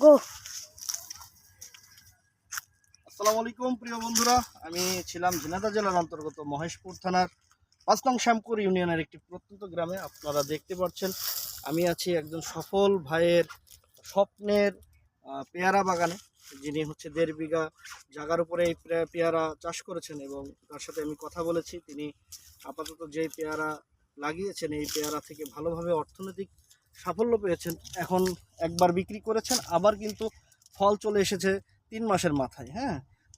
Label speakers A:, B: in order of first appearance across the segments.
A: গো।
B: আসসালামু আলাইকুম প্রিয় বন্ধুরা, আমি ছিলাম ঝিনাইদহ জেলার অন্তর্গত মহেশপুর থানার ৫ নং শ্যামপুর ইউনিয়নের একটি প্রত্যন্ত গ্রামে। আপনারা দেখতে পাচ্ছেন আমি আছি একজন সফল ভাইয়ের স্বপ্নের পেয়ারা বাগানে, যিনি হচ্ছে ১.৫ বিঘা জায়গার উপরে এই পেয়ারা চাষ করেছেন এবং তার সাথে আমি কথা বলেছি। তিনি আপাতত যে পেয়ারা লাগিয়েছেন এই পেয়ারা থেকে ভালোভাবে অর্থনৈতিক সাফল্য পেয়েছেন। এখন একবার বিক্রি করেছেন, আবার কিন্তু ফল চলে এসেছে ৩ মাসের মাথায়। হ্যাঁ,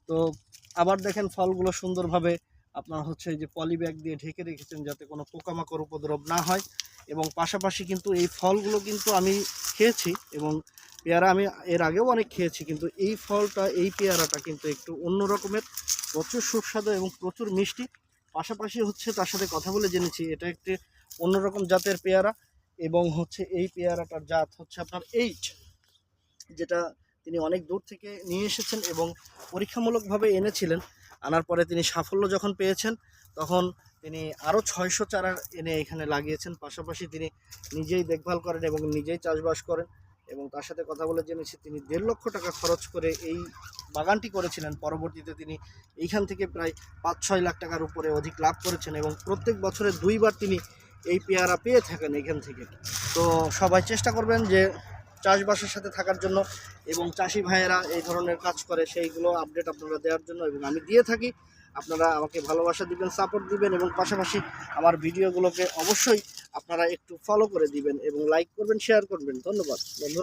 B: তো আবার দেখেন ফলগুলো সুন্দরভাবে আপনার হচ্ছে যে পলি ব্যাগ দিয়ে ঢেকে রেখেছেন যাতে কোনো পোকামাকড় উপদ্রব না হয়। এবং পাশাপাশি কিন্তু এই ফলগুলো কিন্তু আমি খেয়েছি এবং পেয়ারা আমি এর আগেও অনেক খেয়েছি, কিন্তু এই ফলটা, এই পেয়ারাটা কিন্তু একটু অন্য রকমের, প্রচুর সুস্বাদু এবং প্রচুর মিষ্টি। পাশাপাশি হচ্ছে তার সাথে কথা বলে জেনেছি এটা একটি অন্যরকম জাতের পেয়ারা এবং হচ্ছে এই পেয়ারাটার জাত হচ্ছে আপনার যেটা তিনি অনেক দূর থেকে নিয়ে এসেছেন এবং পরীক্ষামূলকভাবে এনেছিলেন। আনার পরে তিনি সাফল্য যখন পেয়েছেন তখন তিনি আরও ৬০০ চারা এনে এখানে লাগিয়েছেন। পাশাপাশি তিনি নিজেই দেখভাল করেন এবং নিজেই চাষবাস করেন এবং তার সাথে কথা বলে জেনেছি তিনি ১.৫ লক্ষ টাকা খরচ করে এই বাগানটি করেছিলেন। পরবর্তীতে তিনি এইখান থেকে প্রায় ৫-৬ লাখ টাকার উপরে অধিক লাভ করেছেন এবং প্রত্যেক বছরে ২ বার তিনি এই পেয়ারা পেয়ে থাকেন এখান থেকে। তো সবাই চেষ্টা করবেন যে চাষবাসের সাথে থাকার জন্য এবং চাষি ভাইয়েরা এই ধরনের কাজ করে সেইগুলো আপডেট আপনারা দেওয়ার জন্য, এবং আমি দিয়ে থাকি। আপনারা আমাকে ভালোবাসা দিবেন, সাপোর্ট দিবেন এবং পাশাপাশি আমার ভিডিওগুলোকে অবশ্যই আপনারা একটু ফলো করে দিবেন এবং লাইক করবেন, শেয়ার করবেন। ধন্যবাদ বন্ধুরা।